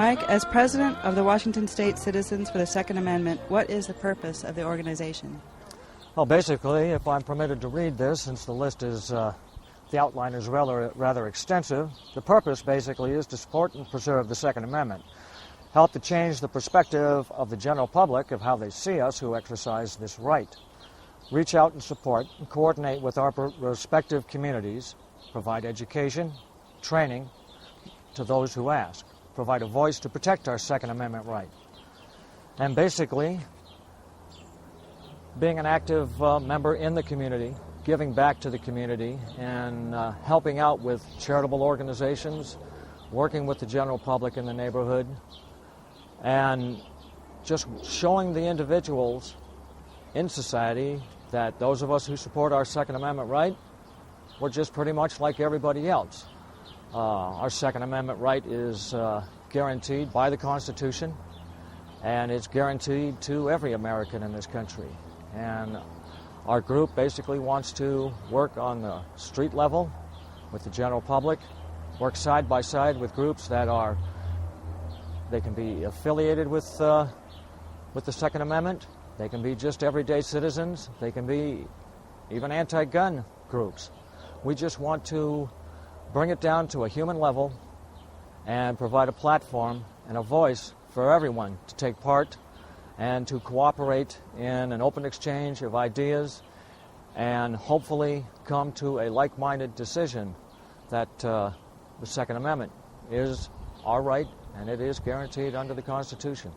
Mike, as president of the Washington State Citizens for the Second Amendment, what is the purpose of the organization? Well, basically, if I'm permitted to read this, since the list is, the outline is rather extensive, the purpose basically is to support and preserve the Second Amendment, help to change the perspective of the general public of how they see us who exercise this right, reach out and support and coordinate with our respective communities, provide education, training to those who ask, provide a voice to protect our Second Amendment right. And basically, being an active member in the community, giving back to the community, and helping out with charitable organizations, working with the general public in the neighborhood, and just showing the individuals in society that those of us who support our Second Amendment right, we're just pretty much like everybody else. Our Second Amendment right is guaranteed by the Constitution, and it's guaranteed to every American in this country. And our group basically wants to work on the street level with the general public, work side by side with groups that they can be affiliated with the Second Amendment, they can be just everyday citizens, they can be even anti-gun groups. We just want to bring it down to a human level and provide a platform and a voice for everyone to take part and to cooperate in an open exchange of ideas and hopefully come to a like-minded decision that the Second Amendment is our right and it is guaranteed under the Constitution.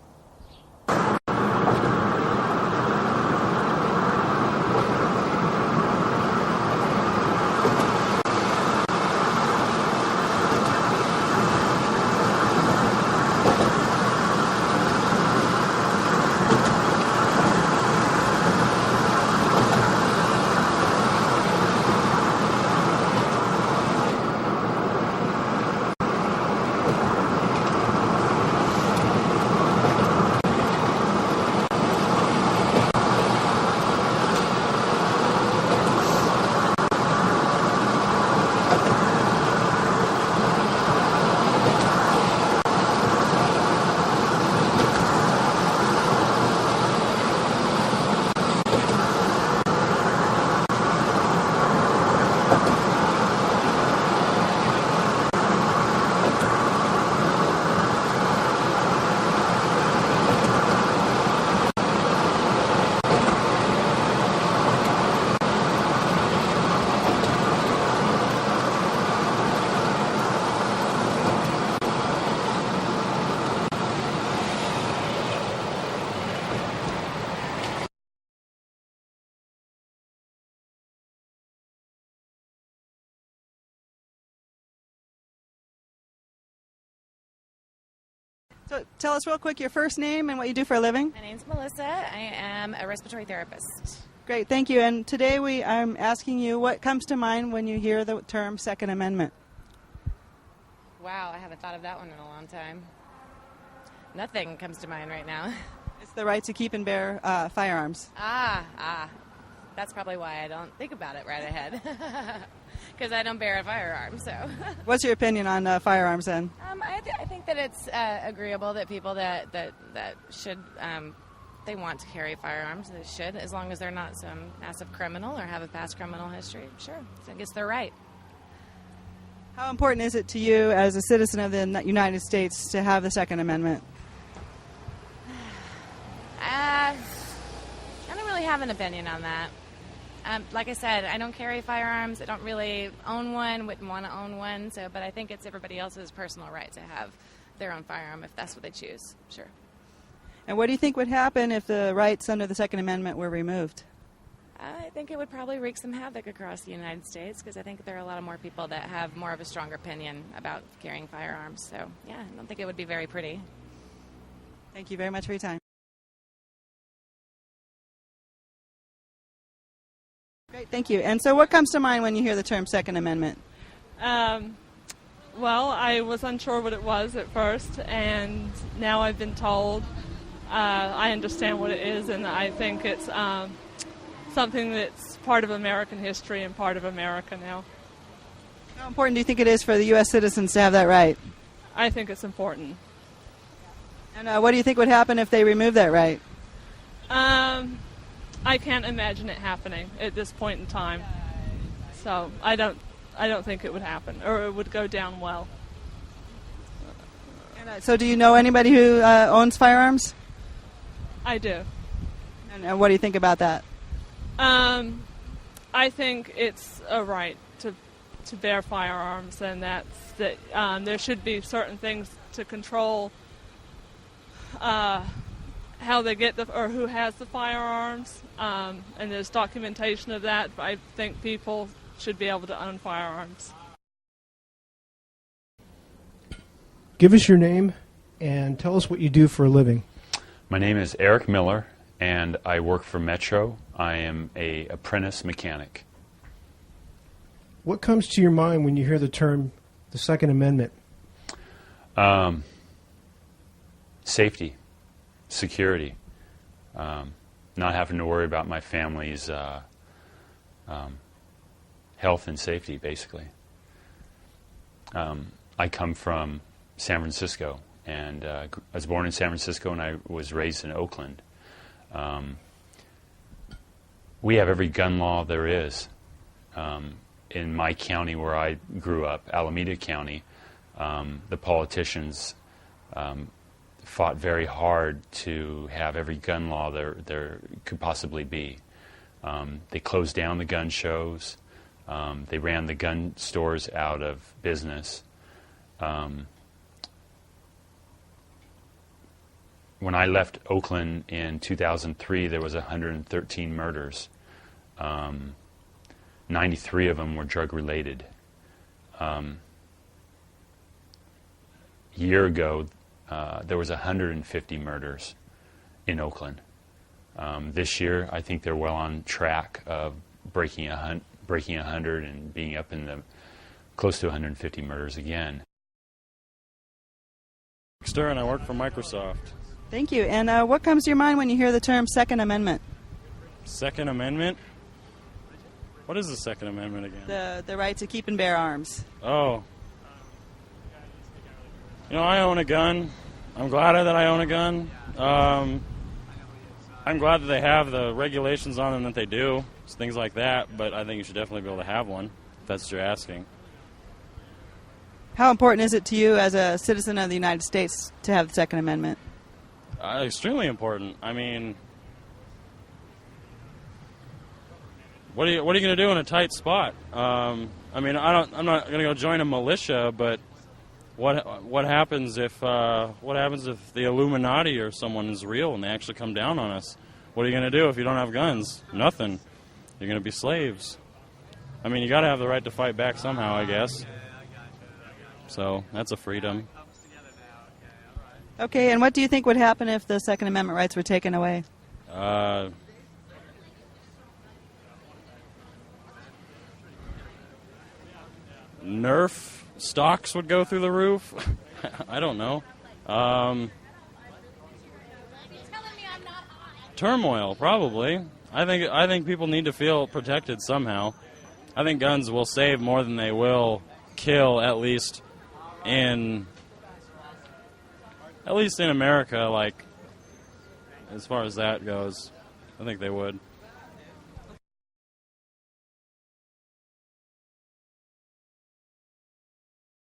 So tell us real quick your first name and what you do for a living. My name's Melissa. I am a respiratory therapist. Great, thank you. And today I'm asking you what comes to mind when you hear the term Second Amendment. Wow, I haven't thought of that one in a long time. Nothing comes to mind right now. It's the right to keep and bear firearms. That's probably why I don't think about it right ahead. Because I don't bear a firearm, so. What's your opinion on firearms then? I think that it's agreeable that people that should, they want to carry firearms, they should, as long as they're not some massive criminal or have a past criminal history. Sure, I guess they're right. How important is it to you as a citizen of the United States to have the Second Amendment? I don't really have an opinion on that. Like I said, I don't carry firearms. I don't really own one, wouldn't want to own one. But I think it's everybody else's personal right to have their own firearm if that's what they choose. Sure. And what do you think would happen if the rights under the Second Amendment were removed? I think it would probably wreak some havoc across the United States because I think there are a lot of more people that have more of a stronger opinion about carrying firearms. So, yeah, I don't think it would be very pretty. Thank you very much for your time. Great, thank you. And so what comes to mind when you hear the term Second Amendment? Well, I was unsure what it was at first, and now I've been told. I understand what it is, and I think it's something that's part of American history and part of America now. How important do you think it is for the U.S. citizens to have that right? I think it's important. And what do you think would happen if they remove that right? I can't imagine it happening at this point in time. So I don't think it would happen, or it would go down well. And, so do you know anybody who owns firearms? I do. And what do you think about that? I think it's a right to bear firearms, and that there should be certain things to control how they get or who has the firearms, and there's documentation of that. I think people should be able to own firearms. Give us your name and tell us what you do for a living. My name is Eric Miller, and I work for Metro. I am an apprentice mechanic. What comes to your mind when you hear the term the Second Amendment? Safety, security, not having to worry about my family's health and safety, basically. I come from San Francisco, and I was born in San Francisco, and I was raised in Oakland. We have every gun law there is. In my county where I grew up, Alameda County, the politicians fought very hard to have every gun law there could possibly be. They closed down the gun shows. They ran the gun stores out of business. When I left Oakland in 2003, there was 113 murders. 93 of them were drug-related. A year ago, there was 150 murders in Oakland. This year, I think they're well on track of breaking 100 and being up in the close to 150 murders again. And I work for Microsoft. Thank you. And what comes to your mind when you hear the term Second Amendment? Second Amendment? What is the Second Amendment again? The right to keep and bear arms. Oh. You know, I own a gun. I'm glad that I own a gun. I'm glad that they have the regulations on them that they do, things like that, but I think you should definitely be able to have one, if that's what you're asking. How important is it to you as a citizen of the United States to have the Second Amendment? Extremely important. I mean, what are you going to do in a tight spot? I mean, I'm not going to go join a militia, but what happens if the Illuminati or someone is real and they actually come down on us? What are you going to do if you don't have guns? Nothing. You're going to be slaves. I mean, you got to have the right to fight back somehow, I guess. So that's a freedom. Okay, and what do you think would happen if the Second Amendment rights were taken away? Nerf stocks would go through the roof. I don't know. Turmoil, probably. I think people need to feel protected somehow. I think guns will save more than they will kill, at least in America, like, as far as that goes. I think they would.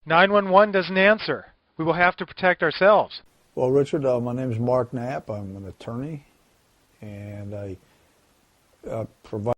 "911 doesn't answer. We will have to protect ourselves." Well, Richard, my name is Mark Knapp. I'm an attorney, and I provide